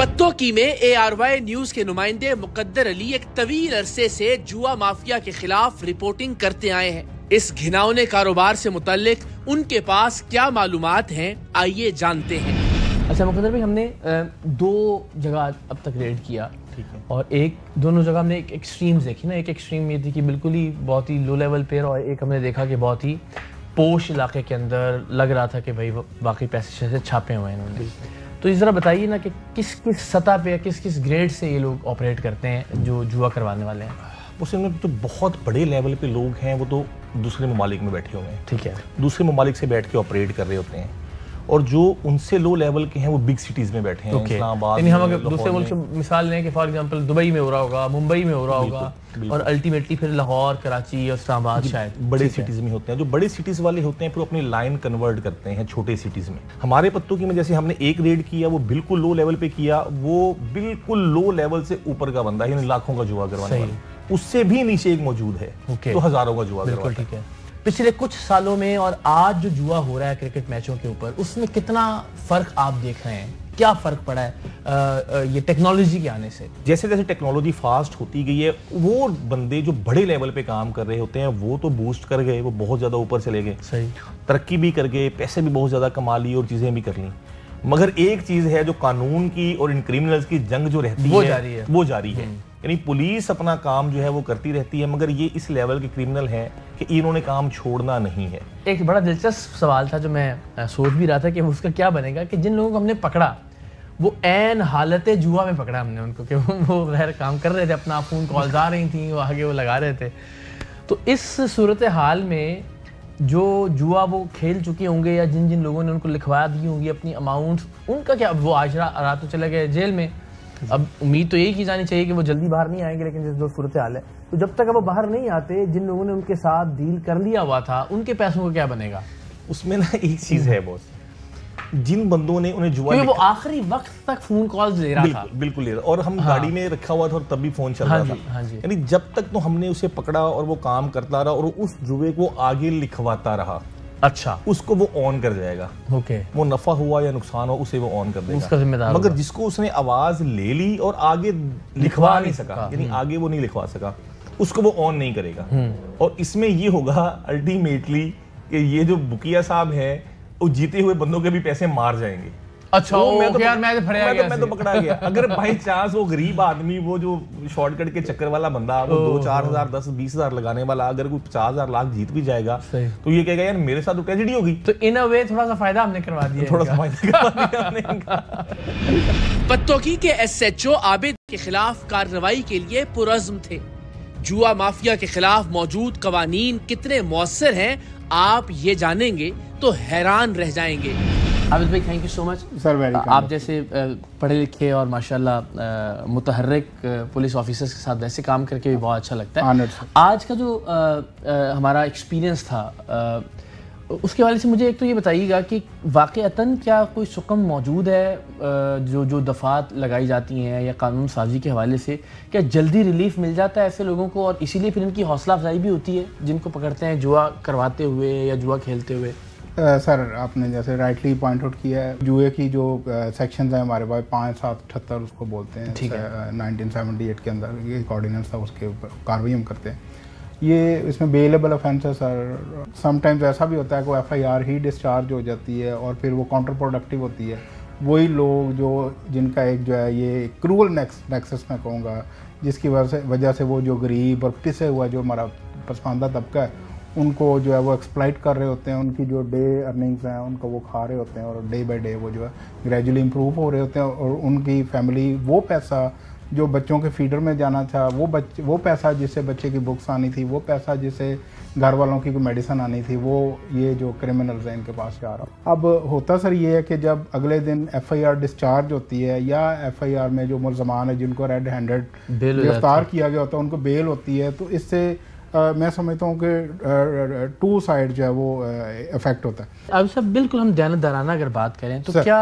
पत्तोकी में ARY news के नुमाइंदे मुकद्दर अली एक तवील अरसे से जुआ माफिया के खिलाफ रिपोर्टिंग करते आए हैं। इस घिनौने कारोबार से मुतल्लिक उनके पास क्या मालूमात हैं, आइए जानते हैं। अच्छा मुकद्दर भाई, हमने दो जगह अब तक रेड किया, ठीक है, और दोनों जगह हमने एक एक्सट्रीम्स देखी ना। एक एक्सट्रीम ये थी कि बिल्कुल ही बहुत ही लो लेवल पे, और एक हमने देखा कि बहुत ही पोश इलाके के अंदर लग रहा था कि भाई बाकी पैसे से छापे हुए हैं इन्होंने। तो इस ज़रा बताइए ना कि किस किस सतह पे, किस किस ग्रेड से ये लोग ऑपरेट करते हैं जो जुआ करवाने वाले हैं। उसमें तो बहुत बड़े लेवल पे लोग हैं, वो तो दूसरे ममालिक में बैठे हुए हैं, ठीक है, दूसरे ममालिक से बैठ के ऑपरेट कर रहे होते हैं। और जो उनसे लो लेवल के हैं वो बिग सिटीज में बैठे हैं, इस्लामाबाद। यानी हम अगर दूसरे मुल्क से मिसाल लें कि फॉर एग्जांपल दुबई में हो रहा होगा, मुंबई में हो रहा होगा, और अल्टीमेटली फिर लाहौर, कराची और इस्लामाबाद शायद बड़े सिटीज में होते हैं। जो बड़े सिटीज वाले होते हैं फिर अपनी लाइन कन्वर्ट करते हैं छोटे सिटीज में। हमारे पत्तोकी में जैसे हमने एक रेड किया, वो बिल्कुल लो लेवल पे किया, वो बिल्कुल लो लेवल से ऊपर का बंदा है, लाखों का जुआ करवाने वाला, उससे भी नीचे एक मौजूद है तो हजारों का जुआ करवाता है। पिछले कुछ सालों में और आज जो जुआ हो रहा है क्रिकेट मैचों के ऊपर, उसमें कितना फर्क आप देख रहे हैं? क्या फर्क पड़ा है ये टेक्नोलॉजी के आने से? जैसे जैसे टेक्नोलॉजी फास्ट होती गई है, वो बंदे जो बड़े लेवल पे काम कर रहे होते हैं वो तो बूस्ट कर गए, वो बहुत ज्यादा ऊपर चले गए, सही, तरक्की भी कर गए, पैसे भी बहुत ज्यादा कमा ली और चीजें भी कर ली। मगर एक चीज है, जो कानून की और इन क्रिमिनल्स की जंग जो रहती है वो जारी है। यानी पुलिस अपना काम जो है वो करती रहती है, मगर ये इस लेवल के क्रिमिनल हैं कि इन्होंने काम छोड़ना नहीं है। एक बड़ा दिलचस्प सवाल था जो मैं सोच भी रहा था कि उसका क्या बनेगा, कि जिन लोगों को हमने पकड़ा वो ऐन हालत जुआ में पकड़ा हमने उनको, कि वो गैर काम कर रहे थे, अपना फोन कॉल्स आ रही थी, वो आगे वो लगा रहे थे। तो इस सूरत हाल में जो जुआ वो खेल चुके होंगे या जिन जिन लोगों ने उनको लिखवा दी होंगी अपनी अमाउंट्स, उनका क्या? वो आज रात तो चले गए जेल में, अब उम्मीद तो यही की जानी चाहिए कि वो जल्दी बाहर नहीं आएंगे, लेकिन जो सूरत हाल है, तो जब तक वो बाहर नहीं आते, जिन लोगों ने उनके साथ डील कर लिया हुआ था, उनके पैसों का क्या बनेगा? उसमें ना एक चीज है बॉस, जिन बंदों ने उन्हें जुआ, वो आखिरी वक्त तक फोन कॉल्स ले रहा था, बिल्कुल ले रहा, और हम गाड़ी में रखा हुआ था और तब भी फोन चल रहा था। यानी जब तक तो हमने उसे पकड़ा और वो काम करता रहा और उस जुए को आगे लिखवाता रहा, अच्छा, उसको वो ऑन कर जाएगा। ओके, वो नफा हुआ या नुकसान हो उसे वो ऑन कर देगा, उसका जिम्मेदार। मगर जिसको उसने आवाज ले ली और आगे लिखवा नहीं सका, यानी आगे वो नहीं लिखवा सका, उसको वो ऑन नहीं करेगा। और इसमें ये होगा अल्टीमेटली कि ये जो बुकिया साहब है वो जीते हुए बंदों के भी पैसे मार जाएंगे। अच्छा, मैं तो पकड़ा गया। अगर बाई चांस वो गरीब आदमी, वो जो शॉर्टकट के चक्कर वाला बंदा, वो 2-4 हजार 10-20 हजार लगाने वाला, अगर कोई 50,000 लाख जीत भी जाएगा तो ये कहेगा यार मेरे साथ तो ट्रेजेडी होगी। तो इन अ वे थोड़ा सा फायदा हमने करवा दिया, थोड़ा सा फायदा करवा दिया। पत्तोकी के SHO आबिद के खिलाफ कार्रवाई के लिए पुरज़्म थे। जुआ माफिया के खिलाफ मौजूद कवानीन कितने मौसर हैं, आप ये जानेंगे तो हैरान रह जाएंगे। आबिद भाई, thank you so much sir. Very आप जैसे पढ़े लिखे और माशाल्लाह मुतहर्रिक पुलिस ऑफिसर्स के साथ वैसे काम करके भी बहुत अच्छा लगता है। आज का जो हमारा एक्सपीरियंस था, उसके हवाले से मुझे एक तो ये बताइएगा कि वाक़अतन क्या कोई सुकम मौजूद है, जो दफ़ात लगाई जाती हैं या कानून साजी के हवाले से, क्या जल्दी रिलीफ मिल जाता है ऐसे लोगों को, और इसीलिए फिर इनकी हौसला अफजाई भी होती है जिनको पकड़ते हैं जुआ करवाते हुए या जुआ खेलते हुए? सर, आपने जैसे राइटली पॉइंट आउट किया है, जुए की जो सेक्शंस हैं हमारे पास 5778 उसको बोलते हैं, 1978 के अंदर एक ऑर्डिनेंस था, उसके ऊपर कार्रवाई हम करते हैं। ये इसमें बेलेबल ऑफेंस है सर। समटाइम्स ऐसा भी होता है कि FIR ही डिस्चार्ज हो जाती है और फिर वो काउंटर प्रोडक्टिव होती है। वही लोग जो जिनका एक जो है ये क्रूअल नेक्सस मैं कहूँगा, जिसकी वजह से वो जो गरीब और पिसे हुआ जो हमारा पसमानदा तबका है, उनको जो है वो एक्सप्लॉइट कर रहे होते हैं, उनकी जो डे अर्निंग्स हैं उनको वो खा रहे होते हैं, और डे बाय डे वो जो है ग्रेजुअली इम्प्रूव हो रहे होते हैं, और उनकी फैमिली वो पैसा जो बच्चों के फीडर में जाना था, वो पैसा जिससे बच्चे की बुक्स आनी थी, वो पैसा जिससे घर वालों की कोई मेडिसिन आनी थी, वो ये जो क्रिमिनल्स हैं इनके पास जा रहा। अब होता सर ये है कि जब अगले दिन FIR डिस्चार्ज होती है या FIR में जो मुलजमान है जिनको रेड हैंडेड गिरफ्तार किया गया होता है उनको बेल होती है, तो इससे मैं समझता हूँ कि 2 साइड जो है वो इफेक्ट होता है। अब सब बिल्कुल हम दयानतदाराना अगर बात करें तो क्या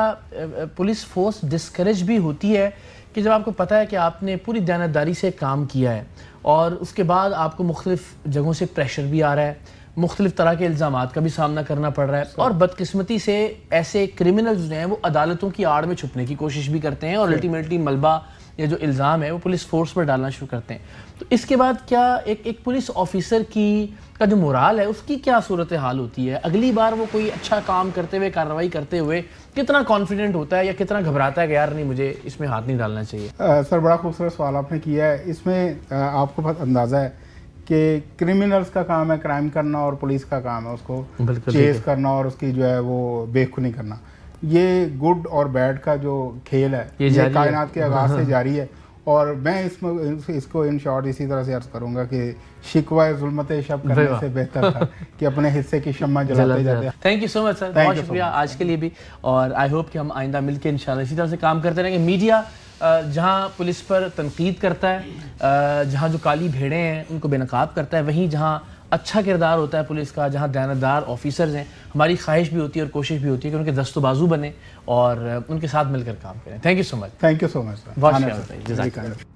पुलिस फोर्स डिस्करेज भी होती है कि जब आपको पता है कि आपने पूरी दयानतदारी से काम किया है और उसके बाद आपको मुख्तलिफ जगहों से प्रेशर भी आ रहा है, مختلف طرح کے الزامات کا بھی سامنا کرنا پڑ رہا ہے, اور بدقسمتی سے ایسے کرمنلز جو ہیں وہ عدالتوں کی آڑ میں چھپنے کی کوشش بھی کرتے ہیں, اور الٹیمیٹلی ملبہ یا جو الزام ہے وہ پولیس فورس پر ڈالنا شروع کرتے ہیں. تو اس کے بعد کیا ایک پولیس آفیسر کا جو مورال ہے اس کی کیا صورتحال ہوتی ہے؟ اگلی بار وہ کوئی اچھا کام کرتے ہوئے, کارروائی کرتے ہوئے کتنا کانفیڈنٹ ہوتا ہے یا کتنا گھبراتا ہے کہ یار نہیں مجھے اس میں ہاتھ نہیں ڈالنا چاہیے؟ سر بڑا خوبصورت سوال آپ نے کیا ہے. اس میں آپ کو اندازہ ہے کہ کرمنلز کا کام ہے کرائم کرنا, اور پولیس کا کام ہے اس کو چیز کرنا اور اس کی جو ہے وہ بے خونی کرنا. یہ گڈ اور بیڈ کا جو کھیل ہے یہ کائنات کے آغاز سے جاری ہے, اور میں اس کو ان شارٹ اسی طرح سے عرض کروں گا کہ شکوہ ظلمت شب کرنے سے بہتر تھا کہ اپنے حصے کی شمع جلاتے جاتے. تھینک یو سو مچ سر, بہت شکریہ آج کے لیے بھی, اور آئی ہوپ کہ ہم آئندہ مل کے انشاءاللہ اسی طرح سے کام کرتے رہیں گے. میڈیا جہاں پولیس پر تنقید کرتا ہے, جہاں جو کالی بھیڑیں ہیں ان کو بے نقاب کرتا ہے, وہیں جہاں اچھا کردار ہوتا ہے پولیس کا, جہاں دیانتدار آفیسرز ہیں, ہماری خواہش بھی ہوتی ہے اور کوشش بھی ہوتی ہے کہ ان کے دست و بازو بنے اور ان کے ساتھ مل کر کام کریں. Thank you so much. Thank you so much. بہت شکریہ.